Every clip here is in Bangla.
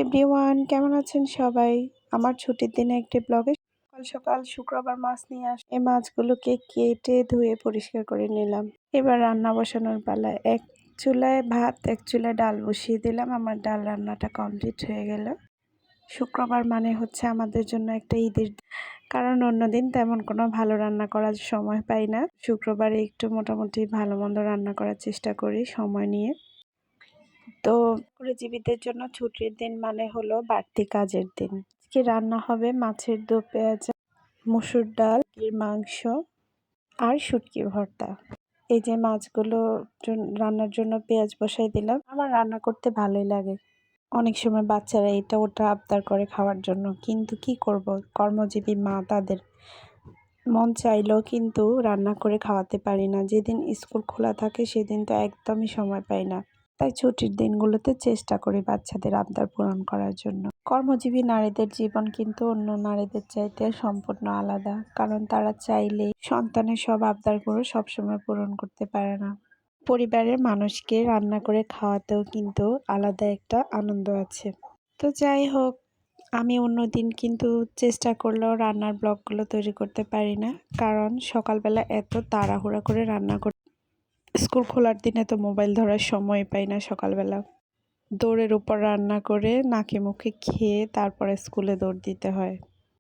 এভরিওয়ান, কেমন আছেন সবাই? আমার ছুটির দিনে একটি ব্লগে সকাল সকাল শুক্রবার মাছ নিয়ে এই মাছগুলোকে কেটে ধুয়ে পরিষ্কার করে নিলাম। এবার রান্না বসানোর পালা। এক চুলায় ভাত, এক চুলায় ডাল বসিয়ে দিলাম। আমার ডাল রান্নাটা কমপ্লিট হয়ে গেল। শুক্রবার মানে হচ্ছে আমাদের জন্য একটা ঈদের, কারণ অন্যদিন তেমন কোনো ভালো রান্না করার সময় পাই না। শুক্রবারে একটু মোটামুটি ভালো মন্দ রান্না করার চেষ্টা করি সময় নিয়ে। তো চাকরিজীবীদের জন্য ছুটির দিন মানে হলো বাড়তি কাজের দিন। আজকে রান্না হবে মাছের দো পেঁয়াজ, মসুর ডাল, মাংস আর শুটকি ভর্তা। এই যে মাছগুলো রান্নার জন্য পেঁয়াজ বসাই দিলাম। আমার রান্না করতে ভালোই লাগে। অনেক সময় বাচ্চারা এটা ওটা আবদার করে খাওয়ার জন্য, কিন্তু কি করব, কর্মজীবী মা, তাদের মন চাইলেও কিন্তু রান্না করে খাওয়াতে পারি না। যেদিন স্কুল খোলা থাকে সেদিন তো একদমই সময় পাই না। তাই ছুটির দিনগুলোতে চেষ্টা করি বাচ্চাদের আবদার পূরণ করার জন্য। কর্মজীবী নারীদের জীবন কিন্তু অন্য নারীদের চাইতে সম্পূর্ণ আলাদা, কারণ তারা চাইলেই সন্তানের সব আবদারগুলো সবসময় পূরণ করতে পারে না। পরিবারের মানুষকে রান্না করে খাওয়াতেও কিন্তু আলাদা একটা আনন্দ আছে। তো যাই হোক, আমি অন্যদিন কিন্তু চেষ্টা করলেও রান্নার ব্লগগুলো তৈরি করতে পারি না, কারণ সকালবেলা এত তাড়াহুড়া করে রান্না করতে, স্কুল খোলার দিনে তো মোবাইল ধরার সময় পাই না। সকালবেলা দৌড়ের উপর রান্না করে নাকে মুখে খেয়ে তারপরে স্কুলে দৌড় দিতে হয়।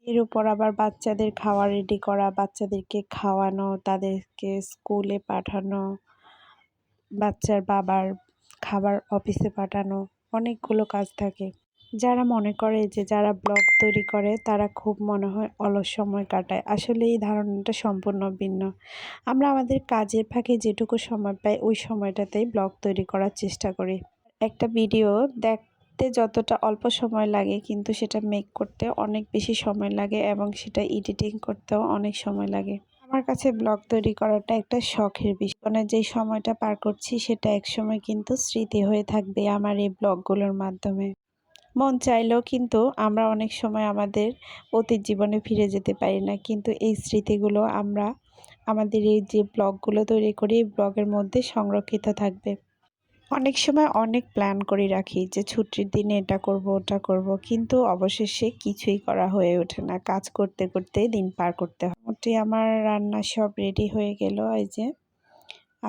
এর উপর আবার বাচ্চাদের খাওয়া রেডি করা, বাচ্চাদেরকে খাওয়ানো, তাদেরকে স্কুলে পাঠানো, বাচ্চার বাবার খাবার অফিসে পাঠানো, অনেকগুলো কাজ থাকে। যারা মনে করে যে যারা ব্লগ তৈরি করে তারা খুব মনে হয় অলস সময় কাটায়, আসলে এই ধারণাটা সম্পূর্ণ ভিন্ন। আমরা আমাদের কাজের ফাঁকে যেটুকু সময় পাই ওই সময়টাতেই ব্লগ তৈরি করার চেষ্টা করি। একটা ভিডিও দেখতে যতটা অল্প সময় লাগে, কিন্তু সেটা মেক করতে অনেক বেশি সময় লাগে এবং সেটা এডিটিং করতেও অনেক সময় লাগে। আমার কাছে ব্লগ তৈরি করাটা একটা শখের বিষয়। মানে যেই সময়টা পার করছি সেটা একসময় কিন্তু স্মৃতি হয়ে থাকবে আমার এই ব্লগগুলোর মাধ্যমে। মন চাইলেও কিন্তু আমরা অনেক সময় আমাদের অতীত জীবনে ফিরে যেতে পারি না, কিন্তু এই স্মৃতিগুলো আমরা আমাদের এই যে ব্লগগুলো তৈরি করি এই ব্লগের মধ্যে সংরক্ষিত থাকবে। অনেক সময় অনেক প্ল্যান করে রাখি যে ছুটির দিনে এটা করব ওটা করব, কিন্তু অবশেষে কিছুই করা হয়ে ওঠে না। কাজ করতে করতে দিন পার করতে হয়। মোটামুটি আমার রান্না সব রেডি হয়ে গেল। এই যে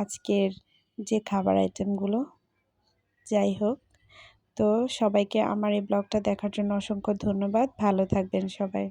আজকের যে খাবার আইটেমগুলো। যাই হোক, তো সবাইকে আমার এই ব্লগটা দেখার জন্য অসংখ্য ধন্যবাদ। ভালো থাকবেন সবাই।